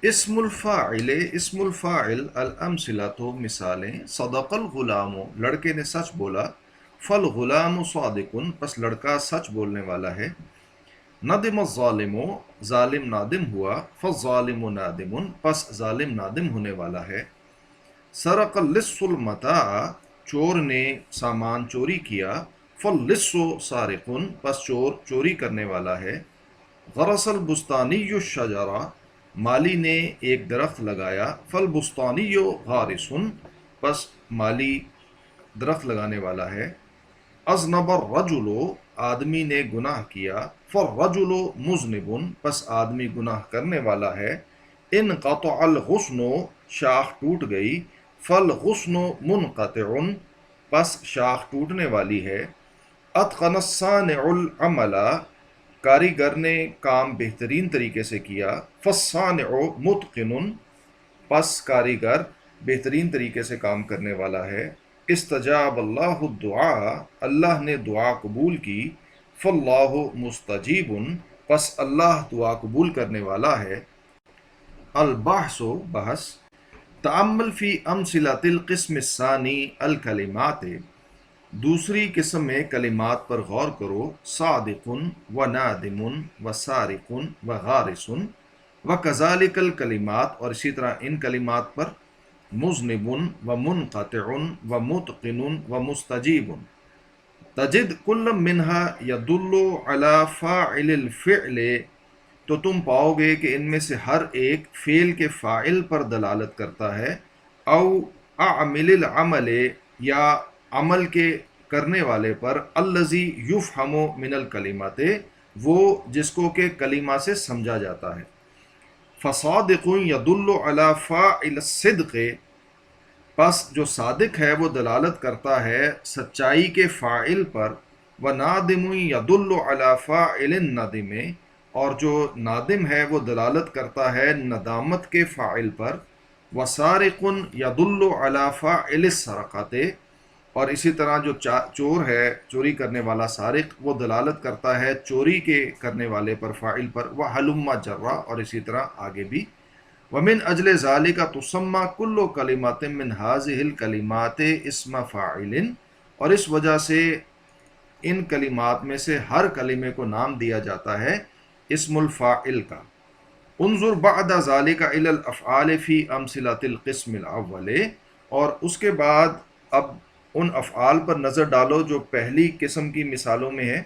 اسم الفاعل الامثلہ تو مثالیں، صدق الغلام، لڑکے نے سچ بولا، فالغلام صادق، پس لڑکا سچ بولنے والا ہے، ندم الظالم، ظالم نادم ہوا، فالظالم نادم، پس ظالم نادم ہونے والا ہے، سرق اللص المتاع، چور نے سامان چوری کیا، فاللص سارق، پس چور چوری کرنے والا ہے، غرس البستانی الشجرہ، مالی نے ایک درخت لگایا، فالبستانی غارس، پس مالی درخت لگانے والا ہے، اذنب الرجل، آدمی نے گناہ کیا، فالرجل مذنب، پس آدمی گناہ کرنے والا ہے، انقطع الغصن، شاخ ٹوٹ گئی، فالغصن منقطع، پس شاخ ٹوٹنے والی ہے، اتقن الصانع العمل، کاریگر نے کام بہترین طریقے سے کیا، فالصانع متقن، پس کاریگر بہترین طریقے سے کام کرنے والا ہے، استجاب اللہ الدعاء، اللہ نے دعا قبول کی، فاللہ مستجیب، پس اللہ دعا قبول کرنے والا ہے، البحث بحث، تأمل فی امثلۃ القسم الثانی الکلمات، دوسری قسم میں کلمات پر غور کرو، صادق و نادم و سارق و غارس و کذالک الکلمات، اور اسی طرح ان کلمات پر، مذنب و منقطع و متقن و مستجیب، تجد کل منہا یدل علی فاعل الفعل، تو تم پاؤ گے کہ ان میں سے ہر ایک فعل کے فاعل پر دلالت کرتا ہے، او اعمل العمل، یا عمل کے کرنے والے پر، الذی یفہم من الکلمات، وہ جس کو کہ کلمہ سے سمجھا جاتا ہے، فصادق یدل علی فاعل الصدق، پس جو صادق ہے وہ دلالت کرتا ہے سچائی کے فاعل پر، وَنَادِمٌ يَدُلُّ عَلَى فَاعِلِ النَّدِمِ، اور جو نادم ہے وہ دلالت کرتا ہے ندامت کے فاعل پر، وَسَارِقٌ يَدُلُّ عَلَى فَاعِلِ السَّرَقَةِ، اور اسی طرح جو چور ہے، چوری کرنے والا سارق، وہ دلالت کرتا ہے چوری کے کرنے والے پر، فاعل پر، وَحَلُمَّ جَرَّ، اور اسی طرح آگے بھی، ومن اجل ذالک تسمى کل کلمات من هذه الکلمات اسم فاعل، اور اس وجہ سے ان کلمات میں سے ہر کلمے کو نام دیا جاتا ہے اسم الفاعل کا، انظر بعد ذالک الی الافعال فی امثلۃ القسم الاول، اور اس کے بعد اب ان افعال پر نظر ڈالو جو پہلی قسم کی مثالوں میں ہے،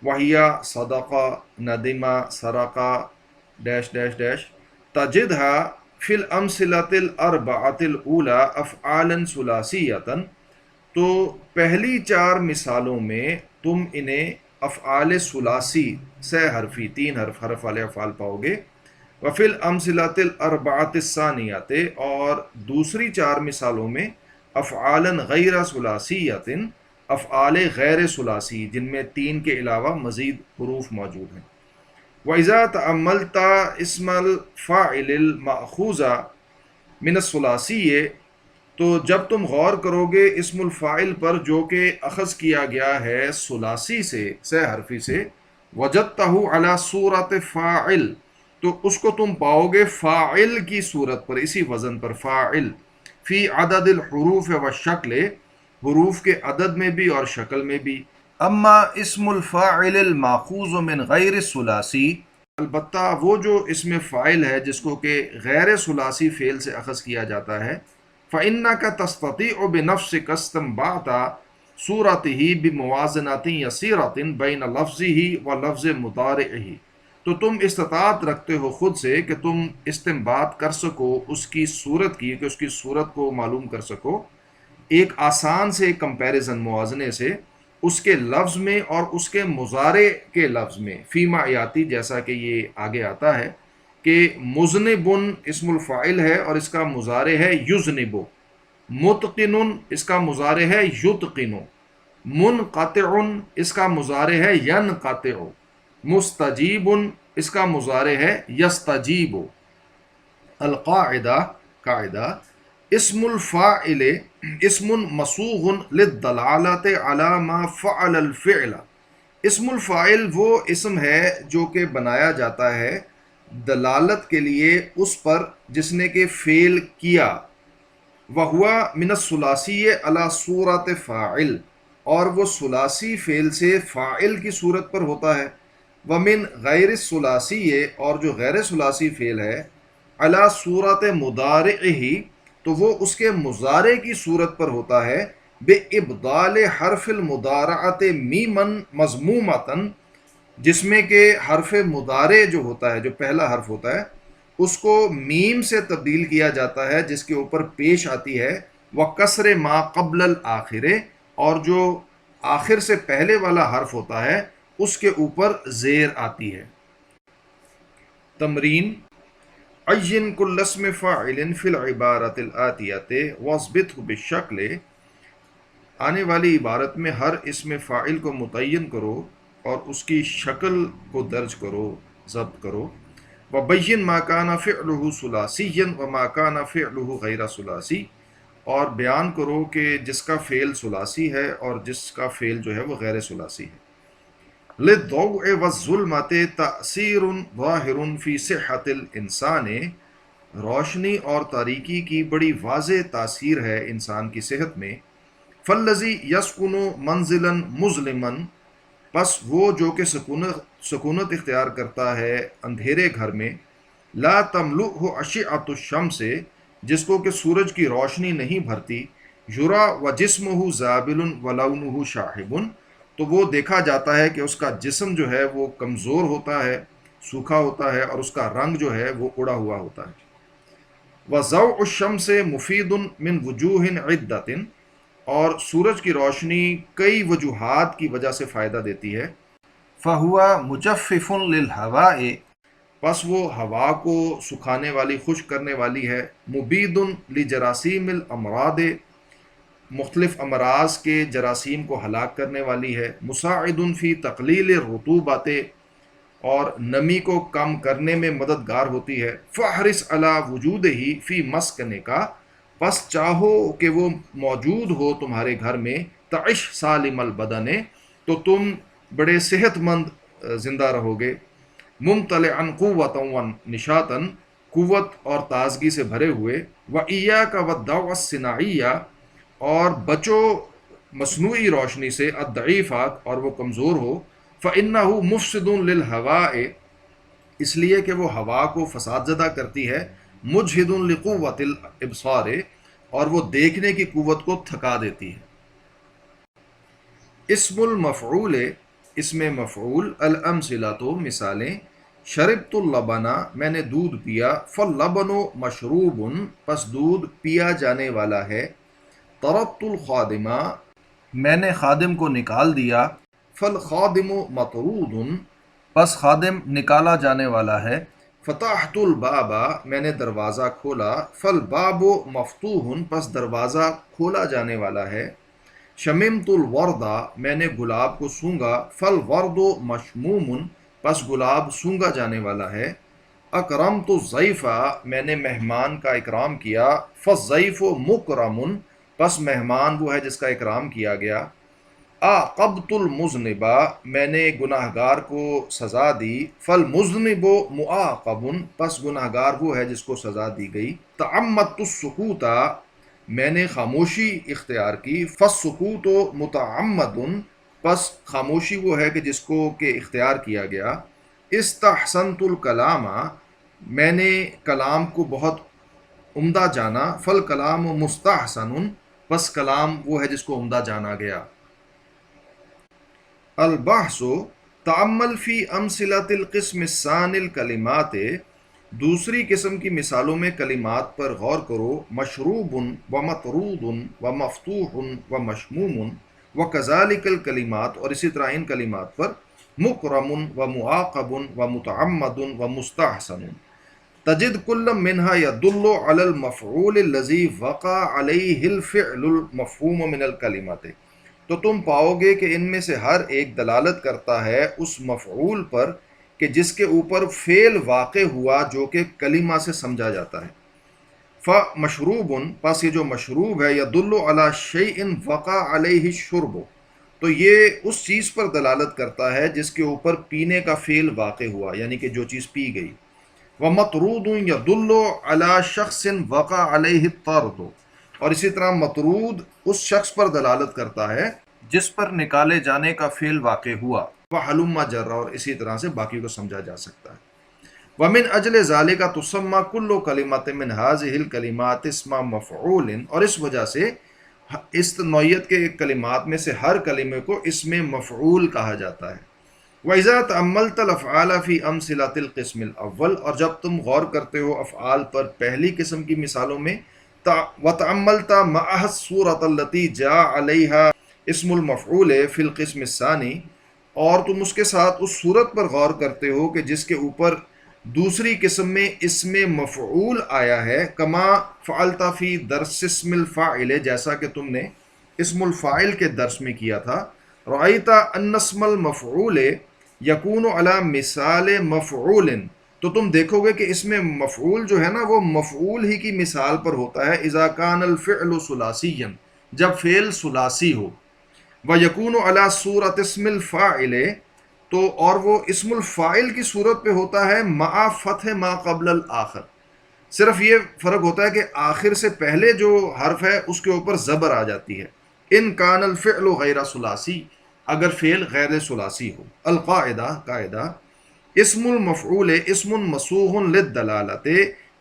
وہیا صدقہ، ندمہ، سرقہ، ڈیش ڈیش ڈیش، تجدها فی الامثلۃ الاربعۃ الاولی افعالا ثلاثیۃ، تو پہلی چار مثالوں میں تم انہیں افعال ثلاثی، سہ حرفی، تین حرف والے افعال پاؤ گے، وفی الامثلۃ الاربعۃ الثانیۃ، اور دوسری چار مثالوں میں افعالا غیر ثلاثیۃ، افعال غیر ثلاثی جن میں تین کے علاوہ مزید حروف موجود ہیں، وَإِذَا تَأَمَّلْتَ اسم الفاعل المأخوذ من الثلاثی، تو جب تم غور کرو گے اسم الفاعل پر جو کہ اخذ کیا گیا ہے ثلاثی سے، سہ حرفی سے، وجدتہ علی صورت فاعل، تو اس کو تم پاؤ گے فاعل کی صورت پر، اسی وزن پر، فاعل، فی عدد الحروف والشکل، حروف کے عدد میں بھی اور شکل میں بھی، اما اسم الفاعل الماخوذ من غیر الثلاثی، البتہ وہ جو اسم فاعل ہے جس کو کہ غیر ثلاثی فعل سے اخذ کیا جاتا ہے، فإنك تستطيع بنفسك استنباط صورته بموازنات يسيرة بين لفظه ولفظ مضارعه، تو تم استطاعت رکھتے ہو خود سے کہ تم استنباط کر سکو اس کی صورت کی، کہ اس کی صورت کو معلوم کر سکو ایک آسان سے کمپیریزن، موازنے سے، اس کے لفظ میں اور اس کے مضارع کے لفظ میں، فیما آیاتی، جیسا کہ یہ آگے آتا ہے کہ مذنبن اسم الفاعل ہے اور اس کا مضارع ہے یذنب، متقن اس کا مضارع ہے یتقن، منقطع اس کا مضارع ہے ینقطع، مستجیب اس کا مضارع ہے یستجیب، القاعدہ، قاعدہ، اسم الفاعل اسم مسوغ للدلالت علی ما فعل الفعل، اسم الفاعل وہ اسم ہے جو کہ بنایا جاتا ہے دلالت کے لیے اس پر جس نے کہ فعل کیا، وہوا من الثلاثی علی صورت فاعل، اور وہ ثلاثی فعل سے فاعل کی صورت پر ہوتا ہے، ومن غیر الثلاثی، اور جو غیر ثلاثی فعل ہے، علی صورت مضارعہ، تو وہ اس کے مضارع کی صورت پر ہوتا ہے، بے ابدال حرف المضارعۃ میمن مضمومتن، جس میں کہ حرف مضارع جو ہوتا ہے، جو پہلا حرف ہوتا ہے، اس کو میم سے تبدیل کیا جاتا ہے جس کے اوپر پیش آتی ہے وہ کسر ما قبل الآخر، اور جو آخر سے پہلے والا حرف ہوتا ہے اس کے اوپر زیر آتی ہے۔ تمرین: عین کل اسم فاعل فی العبارۃ الآتیۃ واثبتہ بالشکل، آنے والی عبارت میں ہر اسم فاعل کو متعین کرو اور اس کی شکل کو درج کرو، ضبط کرو۔ وبین ما کان فعلہ ثلاثیا وما کان فعلہ غیر ثلاثی، اور بیان کرو کہ جس کا فعل ثلاثی ہے اور جس کا فعل جو ہے وہ غیر ثلاثی ہے۔ للضوء والظلمۃ تأثیر ظاہر فی صحت الانسان، روشنی اور تاریکی کی بڑی واضح تاثیر ہے انسان کی صحت میں۔ فالذی یسکن منزلا مظلما، پس وہ جو کہ سکونت اختیار کرتا ہے اندھیرے گھر میں، لا تملؤہ اشعۃ الشمس، جس کو کہ سورج کی روشنی نہیں بھرتی، یرا وجسمہ زابل ولونہ شاحب، تو وہ دیکھا جاتا ہے کہ اس کا جسم جو ہے وہ کمزور ہوتا ہے، سوکھا ہوتا ہے، اور اس کا رنگ جو ہے وہ اڑا ہوا ہوتا ہے۔ وضوء الشمس مفید من وجوہ عدۃ، اور سورج کی روشنی کئی وجوہات کی وجہ سے فائدہ دیتی ہے۔ فَهُوَ مُجَفِّفٌ لِلْهَوَاءِ، پس وہ ہوا کو سکھانے والی، خشک کرنے والی ہے۔ مبید لجراثیم الامراض، مختلف امراض کے جراثیم کو ہلاک کرنے والی ہے۔ مساعد فی تقلیل الرطوبات، اور نمی کو کم کرنے میں مددگار ہوتی ہے۔ فاحرص علی وجودہ فی مسکنک، پس چاہو کہ وہ موجود ہو تمہارے گھر میں۔ تعش سالم البدن، تو تم بڑے صحت مند زندہ رہو گے۔ ممتلئا قوتا و نشاطا، قوت اور تازگی سے بھرے ہوئے۔ وإیاک والضوء الصناعی، اور بچو مصنوعی روشنی سے، الضعیفات، اور وہ کمزور ہو۔ فإنہ مفسد للہواء، اس لیے کہ وہ ہوا کو فساد زدہ کرتی ہے۔ مجہد لقوت الابصار، اور وہ دیکھنے کی قوت کو تھکا دیتی ہے۔ اسم المفعول، اسم مفعول، الامثلۃ، مثالیں: شربت اللبن، میں نے دودھ پیا۔ فاللبن مشروب، پس دودھ پیا جانے والا ہے۔ طردت الخادم، میں نے خادم کو نکال دیا۔ فالخادم مطرود، پس خادم نکالا جانے والا ہے۔ فتحت الباب، میں نے دروازہ کھولا۔ فالباب مفتوح، پس دروازہ کھولا جانے والا ہے۔ شممت الورد، میں نے گلاب کو سونگا۔ فالورد مشموم، پس گلاب سونگا جانے والا ہے۔ اکرمت الضیف، میں نے مہمان کا اکرام کیا۔ فالضیف مکرم، پس مہمان وہ ہے جس کا اکرام کیا گیا۔ عاقبت المذنب، میں نے گناہ گار کو سزا دی۔ فالمذنب معاقب، پس گناہ گار وہ ہے جس کو سزا دی گئی۔ تعمدت السکوت، میں نے خاموشی اختیار کی۔ فالسکوت متعمد، پس خاموشی وہ ہے کہ جس کو کہ اختیار کیا گیا۔ استحسنت الکلام، میں نے کلام کو بہت عمدہ جانا۔ فالکلام مستحسن، پس کلام وہ ہے جس کو عمدہ جانا گیا۔ البحث، تعمل فی امثلۃ القسم الثانی الکلمات، دوسری قسم کی مثالوں میں کلمات پر غور کرو۔ مشروب و مطرود و مفتوح و مشموم و کذالک الکلمات، اور اسی طرح ان کلمات پر مکرم و معاقب و متعمد و مستحسن۔ تجد کل منها يدل على المفعول الذي وقع عليه الفعل المفہوم من الکلمات، تو تم پاؤ گے کہ ان میں سے ہر ایک دلالت کرتا ہے اس مفعول پر کہ جس کے اوپر فعل واقع ہوا جو کہ کلمہ سے سمجھا جاتا ہے۔ فمشروب، پس یہ جو مشروب ہے، یدل علی شیء وقع علیہ الشرب، تو یہ اس چیز پر دلالت کرتا ہے جس کے اوپر پینے کا فعل واقع ہوا، یعنی کہ جو چیز پی گئی۔ ومطرود یدل علی شخص وقع علیہ الطرد، اور اسی طرح مطرود اس شخص پر دلالت کرتا ہے جس پر نکالے جانے کا فعل واقع ہوا، وحلم جرا، اور اسی طرح سے باقی کو سمجھا جا سکتا ہے۔ ومن اجل ذالک تسمى کل کلمات من هذه الکلمات اسم مفعول، اور اس وجہ سے اس نوعیت کے کلمات میں سے ہر کلمے کو اسم مفعول کہا جاتا ہے۔ وَإِذَا تَأَمَّلْتَ الْأَفْعَالَ فِي أَمْثِلَةِ الْقِسْمِ الْأَوَّلِ، اور جب تم غور کرتے ہو افعال پر پہلی قسم کی مثالوں میں، وَتَأَمَّلْتَ مَعَهَا الصُّورَةَ الَّتِي جَاءَ عَلَيْهَا اسم المفعول فی القسم الثانی، اور تم اس کے ساتھ اس صورت پر غور کرتے ہو کہ جس کے اوپر دوسری قسم میں اسم مفعول آیا ہے، کما فعلت فی درس اسم الفاعل، جیسا کہ تم نے اسم الفاعل کے درس میں کیا تھا، رأیت ان اسم المفعول یکون علی مثال مفعول، تو تم دیکھو گے کہ اس میں مفعول جو ہے نا وہ مفعول ہی کی مثال پر ہوتا ہے، اذا کان الفعل ثلاثیا، جب فعل ثلاثی ہو، وَيَكُونُ عَلَى صُورَةِ اسم الفاعل، تو اور وہ اسم الفاعل کی صورت پہ ہوتا ہے مع فتح ما قبل الآخر، صرف یہ فرق ہوتا ہے کہ آخر سے پہلے جو حرف ہے اس کے اوپر زبر آ جاتی ہے، ان کان الفعل غیر ثلاثی، اگر فعل غیر ثلاثی ہو۔ القاعدہ، قاعدہ، اسم المفعول اسم مسوغ للدلالت،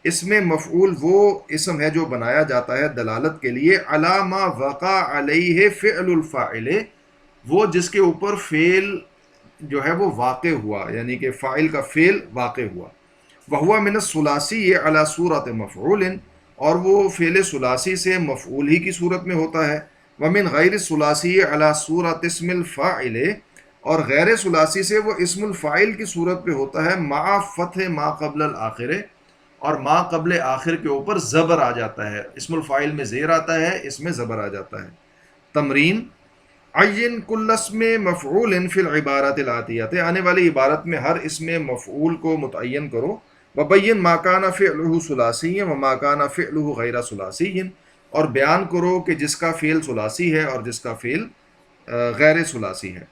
اسم مفعول وہ اسم ہے جو بنایا جاتا ہے دلالت کے لیے، علی ما وقع علیہ فعل الفاعل، وہ جس کے اوپر فعل جو ہے وہ واقع ہوا، یعنی کہ فاعل کا فعل واقع ہوا، وہوا من الثلاثی علی صورت مفعول، اور وہ فعل ثلاثی سے مفعول ہی کی صورت میں ہوتا ہے، ومن غیر الثلاثی علی صورت اسم الفاعل، اور غیر ثلاثی سے وہ اسم الفاعل کی صورت پہ ہوتا ہے مع فتح ما قبل الآخر، اور ما قبل آخر کے اوپر زبر آ جاتا ہے، اسم الفاعل میں زیر آتا ہے، اس میں زبر آ جاتا ہے۔ تمرین، عین کل اسم مفعول فی العبارات الآتیات، آنے والی عبارت میں ہر اسم مفعول کو متعین کرو، وبین ما کان فعلہ ثلاثی وما کان فعلہ غیر ثلاثی، اور بیان کرو کہ جس کا فعل ثلاثی ہے اور جس کا فعل غیر ثلاثی ہے۔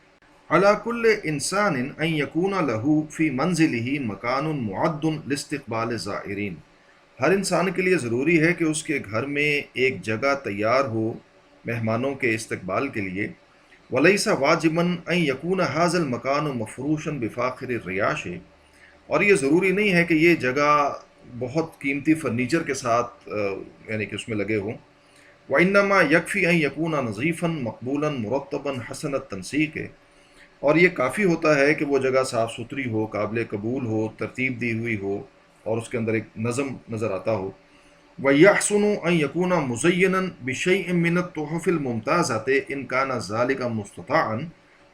علی کل انسان ان یکون لہ فی منزلہ مکان معد لاستقبال الزائرین، ہر انسان کے لیے ضروری ہے کہ اس کے گھر میں ایک جگہ تیار ہو مہمانوں کے استقبال کے لیے، ولیس واجبا ان یکون ھذا المکان مفروشا بفاخر الریاش، اور یہ ضروری نہیں ہے کہ یہ جگہ بہت قیمتی فرنیچر کے ساتھ یعنی کہ اس میں لگے ہوں، وانما یکفی ان یکون نظیفا مقبولا مرتبا حسن التنسیق، اور یہ کافی ہوتا ہے کہ وہ جگہ صاف ستھری ہو، قابل قبول ہو، ترتیب دی ہوئی ہو، اور اس کے اندر ایک نظم نظر آتا ہو۔ وَيَحْسُنُ أَن يَكُونَ مُزَيَّنًا بِشَيْءٍ مِّنَ التُّحُفِ الْمُمْتَازَةِ إِن كَانَ ذَلِكَ مُسْتَطَاعًا،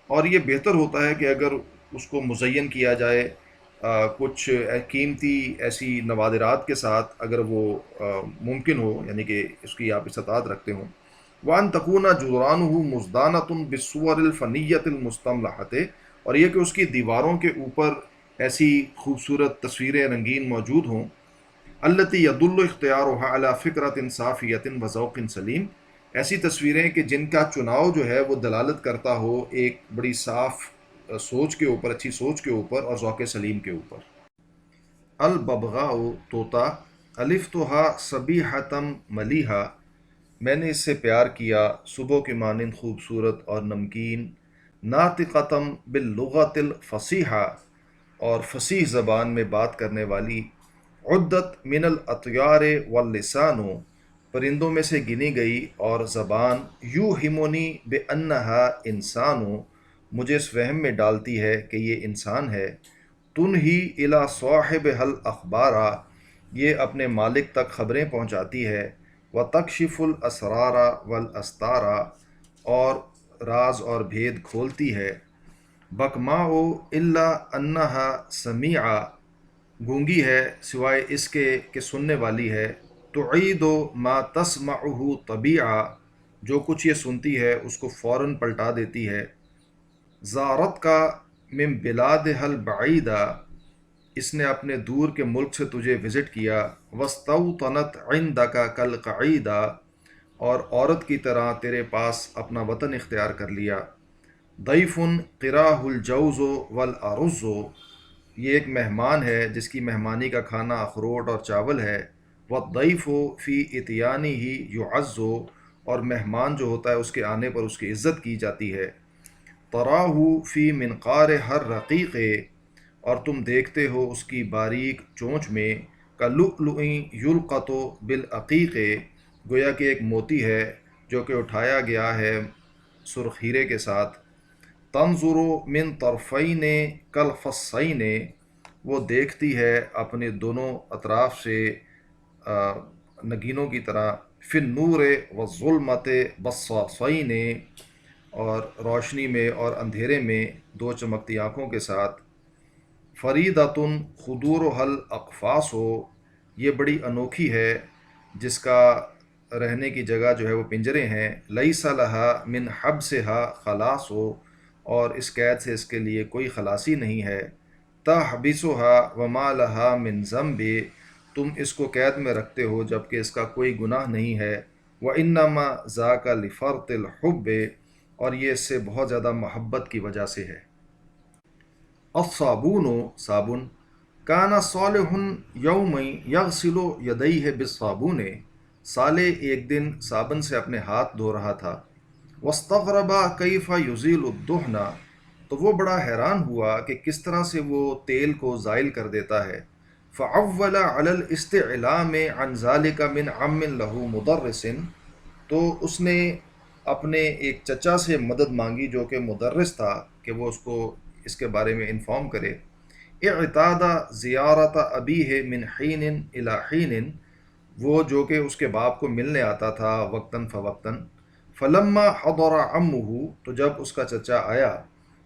اور یہ بہتر ہوتا ہے کہ اگر اس کو مزین کیا جائے کچھ قیمتی ایسی نوادرات کے ساتھ، اگر وہ ممکن ہو، یعنی کہ اس کی آپ استطاعت رکھتے ہوں۔ وَأَن تَكُونَ جُدْرَانُهُ مُزْدَانَةٌ بِالصُّوَرِ الْفَنِيَّةِ الْمُسْتَمْلَحَةِ، اور یہ کہ اس کی دیواروں کے اوپر ایسی خوبصورت تصویریں رنگین موجود ہوں، التی یدل اختیارها علی فکرت صافیت و ذوق سلیم، ایسی تصویریں کہ جن کا چناؤ جو ہے وہ دلالت کرتا ہو ایک بڑی صاف سوچ کے اوپر، اچھی سوچ کے اوپر، اور ذوق سلیم کے اوپر۔ الببغاء، طوطا، الفتها صبیحۃ ملیحہ، میں نے اس سے پیار کیا صبح کے مانند خوبصورت اور نمکین، ناطقۃ باللغۃ الفصیحہ، اور فصیح زبان میں بات کرنے والی، عدت من الاطیار واللسان، پرندوں میں سے گنی گئی اور زبان، یوہمنی بانہا انسان، مجھے اس وہم میں ڈالتی ہے کہ یہ انسان ہے، تنہی الی صاحبہا الاخبار، یہ اپنے مالک تک خبریں پہنچاتی ہے، وتکشف الاسرار والاستار، اور راز اور بھید کھولتی ہے، بکماء الا انہا سمیعہ، گونگی ہے سوائے اس کے کہ سننے والی ہے، تعید ما تسمعہ طبیعہ، جو کچھ یہ سنتی ہے اس کو فوراً پلٹا دیتی ہے، زارت کا من بلادہ البعیدہ، اس نے اپنے دور کے ملک سے تجھے وزٹ کیا، واستوطنت عندک کالقعیدہ، اور عورت کی طرح تیرے پاس اپنا وطن اختیار کر لیا، ضیف قراہ الجوز والارز، یہ ایک مہمان ہے جس کی مہمانی کا کھانا اخروٹ اور چاول ہے. وَالضَّيْفُ فِي إِتْيَانِهِ يُعَزُّ، اور مہمان جو ہوتا ہے اس کے آنے پر اس کی عزت کی جاتی ہے. تَرَاهُ فِي مِنْقَارِ ہر رقیق، اور تم دیکھتے ہو اس کی باریک چونچ میں. کَلُؤْلُؤٍ يُلْقَطُ بِالْعَقیقِ، گویا کہ ایک موتی ہے جو کہ اٹھایا گیا ہے سرخ ہیرے کے ساتھ. تنظر من طرفین کالفصین، وہ دیکھتی ہے اپنے دونوں اطراف سے نگینوں کی طرح. فی النور والظلمت بصاصین، اور روشنی میں اور اندھیرے میں دو چمکتی آنکھوں کے ساتھ. فریدۃ خدورها الاقفاص، یہ بڑی انوکھی ہے جس کا رہنے کی جگہ جو ہے وہ پنجرے ہیں. لیس لها من حبسها خلاص، اور اس قید سے اس کے لیے کوئی خلاصی نہیں ہے. تحبسها وما لها من ذنب، تم اس کو قید میں رکھتے ہو جبکہ اس کا کوئی گناہ نہیں ہے. وانما ذاک لفرط الحب، اور یہ اس سے بہت زیادہ محبت کی وجہ سے ہے. الصابون، صابن. کانا صالح یوم یغسل یدیہ بالصابون، صالح ایک دن صابن سے اپنے ہاتھ دھو رہا تھا. واستغرب کیف یزیل الدہن، تو وہ بڑا حیران ہوا کہ کس طرح سے وہ تیل کو زائل کر دیتا ہے. فعول علی الاستعلام عن ذلك من عم له مدرس، تو اس نے اپنے ایک چچا سے مدد مانگی جو کہ مدرس تھا کہ وہ اس کو اس کے بارے میں انفارم کرے. اعتاد زیارت ابیہ من حین الی حین، وہ جو کہ اس کے باپ کو ملنے آتا تھا وقتاً فوقتاً. فلما حضر عمہ، تو جب اس کا چچا آیا.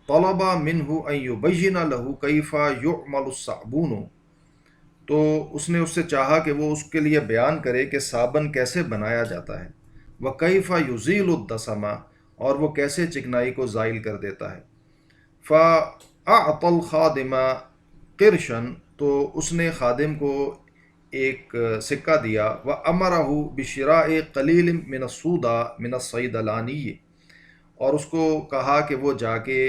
طلب منہ ان یبین له کیف یعمل الصابون، تو اس نے اس سے چاہا کہ وہ اس کے لیے بیان کرے کہ صابن کیسے بنایا جاتا ہے. وَكَيْفَ يُزِيلُ الدَّسَمَ، اور وہ کیسے چکنائی کو زائل کر دیتا ہے. فَأَعْطَى الْخَادِمَ قِرْشًا، تو اس نے خادم کو ایک سکہ دیا. وَأَمَرَهُ بِشِرَاءِ قَلِيلٍ مِنَ السُّودَى مِنَ الصَّيْدَلَانِيِّ، اور اس کو کہا کہ وہ جا کے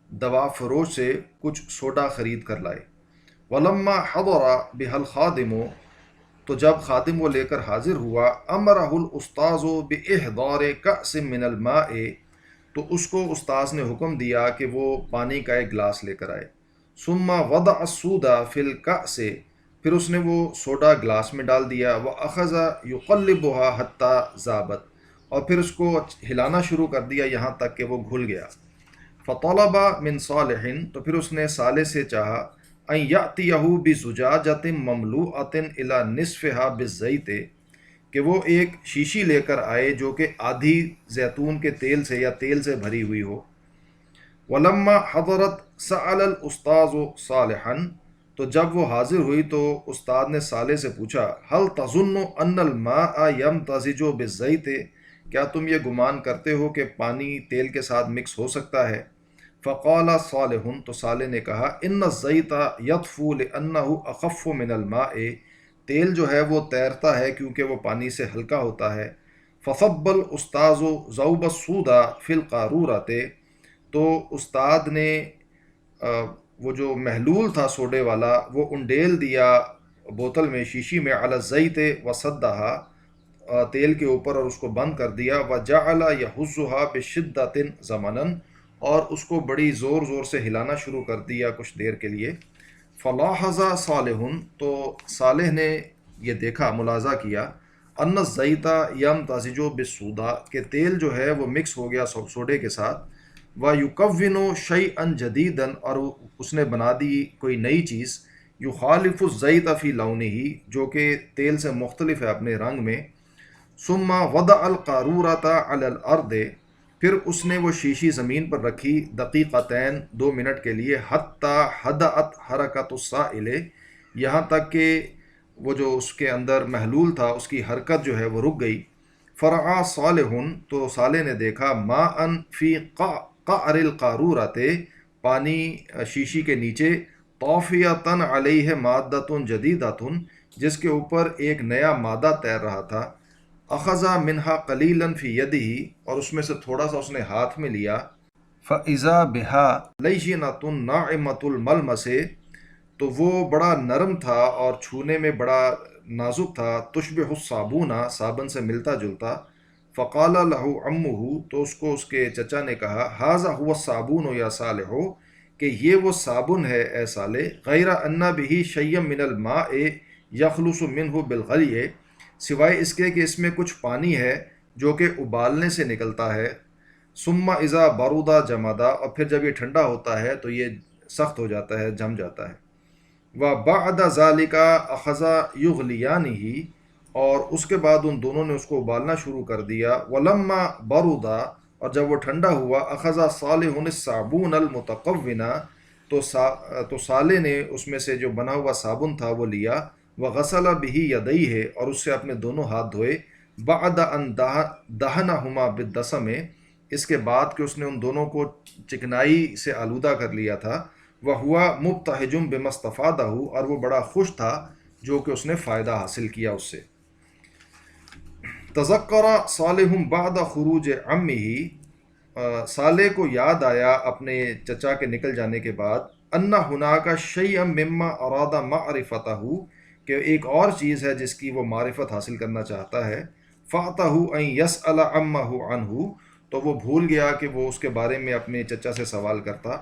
دوا فروش سے کچھ سوڈا خرید کر لائے. وَلَمَّا حَضَرَ بِهَا الْخَادِمُ، تو جب خادم وہ لے کر حاضر ہوا. امرہ الاستاذ باحضار کأس من الماء، تو اس کو استاذ نے حکم دیا کہ وہ پانی کا ایک گلاس لے کر آئے. ثم وضع السودا فی الکأس، پھر اس نے وہ سوڈا گلاس میں ڈال دیا. واخذ یقلبها حتی ذابت، اور پھر اس کو ہلانا شروع کر دیا یہاں تک کہ وہ گھل گیا. فطلب من صالح، تو پھر اس نے صالح سے چاہا. ان یأتیہ بزجاجۃ مملوءۃ الی نصفها بالزیت، کہ وہ ایک شیشی لے کر آئے جو کہ آدھی زیتون کے تیل سے یا تیل سے بھری ہوئی ہو. ولما حضرت سأل الاستاذ صالحا، تو جب وہ حاضر ہوئی تو استاد نے صالح سے پوچھا. هل تظن ان الماء يمتزج بالزیت، کیا تم یہ گمان کرتے ہو کہ پانی تیل کے ساتھ مکس ہو سکتا ہے. فقال صالح، تو صالح نے کہا. ان الزیت یطفو لانہ اخف من الماء، تیل جو ہے وہ تیرتا ہے کیونکہ وہ پانی سے ہلکا ہوتا ہے. فصب الاستاذ ذوب السودا فی القارورۃ، تو استاد نے وہ جو محلول تھا سوڈے والا وہ انڈیل دیا بوتل میں، شیشی میں. علی الزیت وصدها، تیل کے اوپر، اور اس کو بند کر دیا. وجعل یہزها بشدۃ زمنا، اور اس کو بڑی زور زور سے ہلانا شروع کر دیا کچھ دیر کے لیے. فلاحظ صالح، تو صالح نے یہ دیکھا، ملاحظہ کیا. ان الزیت یمتزج بالسودا، کہ تیل جو ہے وہ مکس ہو گیا سوڈے کے ساتھ. ویکون شیئا جدیدا، اور اس نے بنا دی کوئی نئی چیز. یخالف الزیت فی لونہ، جو کہ تیل سے مختلف ہے اپنے رنگ میں. ثم وضع القارورۃ علی الارض، پھر اس نے وہ شیشی زمین پر رکھی. دقیقتین، 2 منٹ کے لیے. حتی ہدأت حرکت السائل، یہاں تک کہ وہ جو اس کے اندر محلول تھا اس کی حرکت جو ہے وہ رک گئی. فرعا صالح، تو صالح نے دیکھا. ماء فی قعر القارورۃ، پانی شیشی کے نیچے. طافیۃ علیہ مادۃ جدیدۃ، جس کے اوپر ایک نیا مادہ تیر رہا تھا. اخذ منہا قلیلا فی یدہ، اور اس میں سے تھوڑا سا اس نے ہاتھ میں لیا. فاذا بها لیجنۃ ناعمۃ الملمس، تو وہ بڑا نرم تھا اور چھونے میں بڑا نازک تھا، تشبہ الصابون، صابن سے ملتا جلتا۔ فقال لہ عمہ، تو اس کو اس کے چچا نے کہا، ھذا هو الصابون یا صالح، کہ یہ وہ صابن ہے اے صالح، غیر ان بہ شیئا من الماء یخلص منہ بالغلی، سوائے اس کے کہ اس میں کچھ پانی ہے جو کہ ابالنے سے نکلتا ہے، ثم اذا برودا جمدا، اور پھر جب یہ ٹھنڈا ہوتا ہے تو یہ سخت ہو جاتا ہے، جم جاتا ہے۔ وَبَعْدَ ذَلِكَ أَخَذَ يُغْلِيَانِهِ، اور اس کے بعد ان دونوں نے اس کو ابالنا شروع کر دیا۔ وَلَمَّا بَرُدَ، اور جب وہ ٹھنڈا ہوا، أَخَذَ صَالِحٌ الصَّابُونَ الْمُتَقَوِّنَ، تو صالح نے اس میں سے جو بنا ہوا صابن تھا وہ لیا، وَغَسَلَ بِهِ يَدَيْهِ، اور اس سے اپنے دونوں ہاتھ دھوئے، بَعْدَ أَنْ دَهَنَهُمَا بِالدَّسَمِ، اس کے بعد کہ اس نے ان دونوں کو چکنائی سے آلودہ کر لیا تھا، وَهُوَ مُبْتَهِجٌ بِمَا اسْتَفَادَهُ، اور وہ بڑا خوش تھا جو کہ اس نے فائدہ حاصل کیا اس سے۔ تذکر صالح بعد خروج عمہ، صالح کو یاد آیا اپنے چچا کے نکل جانے کے بعد، ان ہناک شیئا مما اراد معرفتہ، کہ ایک اور چیز ہے جس کی وہ معرفت حاصل کرنا چاہتا ہے، فاتہ ان یسأل عمہ عنہ، تو وہ بھول گیا کہ وہ اس کے بارے میں اپنے چچا سے سوال کرتا،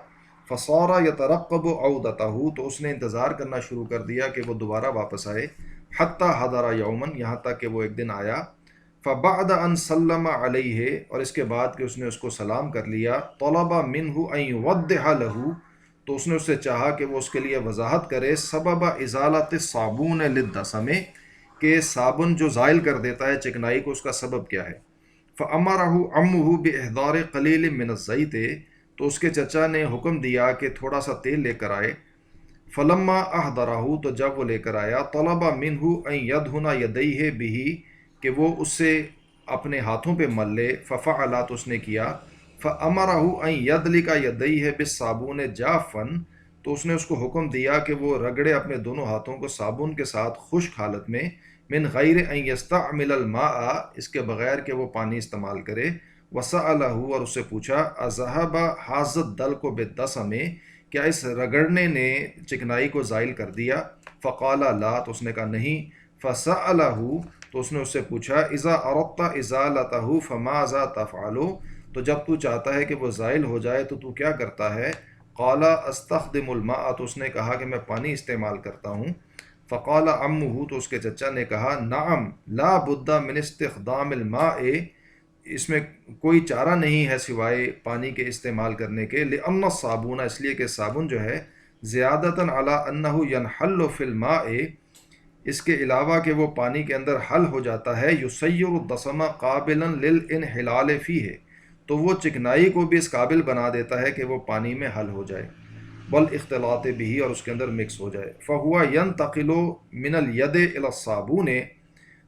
فصار یترقب عودتہ، تو اس نے انتظار کرنا شروع کر دیا کہ وہ دوبارہ واپس آئے، حتی حضر یومن، یہاں تک کہ وہ ایک دن آیا، فبعد ان سلم علیہ، اور اس کے بعد کہ اس نے اس کو سلام کر لیا، طلب منہ ان یوضح لہ، تو اس نے اس سے چاہا کہ وہ اس کے لیے وضاحت کرے، سبب ازالت الصابون للدسم، کہ صابن جو زائل کر دیتا ہے چکنائی کو، اس کا سبب کیا ہے۔ فامرہ عمہ باحضار قلیل من الزیت، تو اس کے چچا نے حکم دیا کہ تھوڑا سا تیل لے کر آئے، فلما احضرہ، تو جب وہ لے کر آیا، طلب منہ ان یدہن یدیہ بہ، کہ وہ اس سے اپنے ہاتھوں پہ مل لے، ففعل، تو اس نے کیا، فامرہ ان یدلک یدیہ بالصابون جافا، تو اس نے اس کو حکم دیا کہ وہ رگڑے اپنے دونوں ہاتھوں کو صابن کے ساتھ خشک حالت میں، من غیر ان یستعمل الماء، اس کے بغیر کہ وہ پانی استعمال کرے، وسألہ، اور اس سے پوچھا، اذهب هذا الدلق بالدسم، کیا اس رگڑنے نے چکنائی کو زائل کر دیا؟ فقال لا، تو اس نے کہا نہیں۔ فسألہ، تو اس نے اس سے پوچھا، اذا اردت ازالتہ فماذا تفعل، تو جب تو چاہتا ہے کہ وہ زائل ہو جائے تو کیا کرتا ہے؟ قال استخدم الماء، تو اس نے کہا کہ میں پانی استعمال کرتا ہوں۔ فقال عمہ، تو اس کے چچا نے کہا، نعم لا بد من استخدام الماء، اس میں کوئی چارہ نہیں ہے سوائے پانی کے استعمال کرنے کے، لأن الصابون، اس لیے کہ صابن جو ہے، زیادتاً علی انہ ینحل فی الماء، اس کے علاوہ کہ وہ پانی کے اندر حل ہو جاتا ہے، یسیر الدسم قابلا للانحلال فیہ، تو وہ چکنائی کو بھی اس قابل بنا دیتا ہے کہ وہ پانی میں حل ہو جائے، والاختلاط بھی، اور اس کے اندر مکس ہو جائے، فہو ینتقل من الید الی الصابون،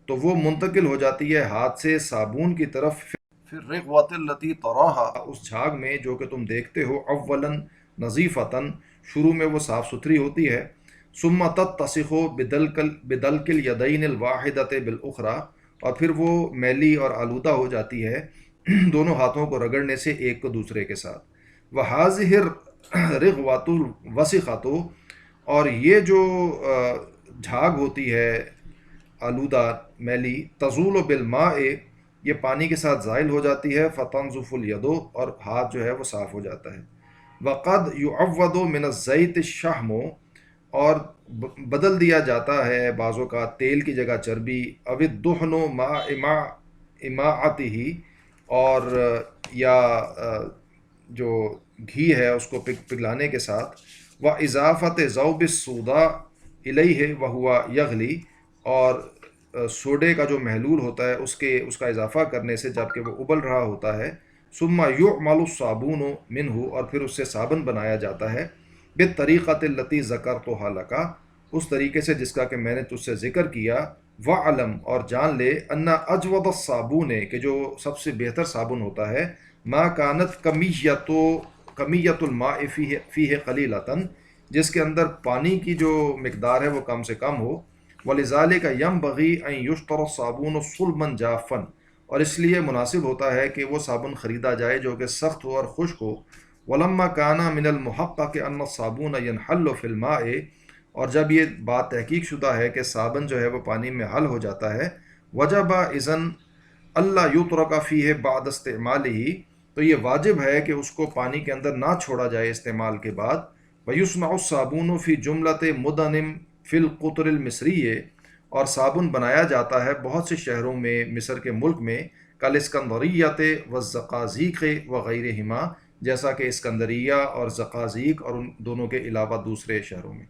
تو وہ منتقل ہو جاتی ہے ہاتھ سے صابون کی طرف، پھر رغوت التی تراہا، اس جھاگ میں جو کہ تم دیکھتے ہو، اولا نظیفتن، شروع میں وہ صاف ستھری ہوتی ہے، ثم تتسخ بدلک الیدین الواحدۃ بالاخری، اور پھر وہ میلی اور آلودہ ہو جاتی ہے دونوں ہاتھوں کو رگڑنے سے ایک کو دوسرے کے ساتھ، وہذہ رغوۃ الوسخۃ، اور یہ جو جھاگ ہوتی ہے آلودہ میلی، تزول بالماء، یہ پانی کے ساتھ زائل ہو جاتی ہے، فتنظف الید، اور ہاتھ جو ہے وہ صاف ہو جاتا ہے، وقد یعوض من الزیت الشحم، اور بدل دیا جاتا ہے بعض اوقات تیل کی جگہ چربی، او الدہن مع اماعتہ، اور یا جو گھی ہے اس کو پگلانے کے ساتھ، و اضافت ذوب السودا الیہ وہو یغلی، اور سوڈے کا جو محلول ہوتا ہے اس کا اضافہ کرنے سے جب کہ وہ ابل رہا ہوتا ہے، ثم یعمل الصابون منہ، اور پھر اس سے صابن بنایا جاتا ہے، بالطریقۃ التی ذکرتھا لک، اس طریقے سے جس کا کہ میں نے تجھ سے ذکر کیا، وعلم، اور جان لے، ان اجود الصابون، کہ جو سب سے بہتر صابن ہوتا ہے، ما کانت کمیت الماء فیہ قلیلۃ، جس کے اندر پانی کی جو مقدار ہے وہ کم سے کم ہو، ولذالک ینبغی ان یشتری الصابون صلبا جافا، اور اس لیے مناسب ہوتا ہے کہ وہ صابن خریدا جائے جو کہ سخت ہو اور خشک ہو، ولما کان من المحقق ان الصابون ینحل فی الماء، اور جب یہ بات تحقیق شدہ ہے کہ صابن جو ہے وہ پانی میں حل ہو جاتا ہے، وجب اذن اللہ یترک فیہ بعد استعمال ہی، تو یہ واجب ہے کہ اس کو پانی کے اندر نہ چھوڑا جائے استعمال کے بعد۔ ویصنع الصابون فی جملۃ مدن فی القطر المصری، اور صابن بنایا جاتا ہے بہت سے شہروں میں مصر کے ملک میں، کالاسکندریت والزقازیق وغیرہما، جیسا کہ اسکندریہ اور زقازیق اور ان دونوں کے علاوہ دوسرے شہروں میں۔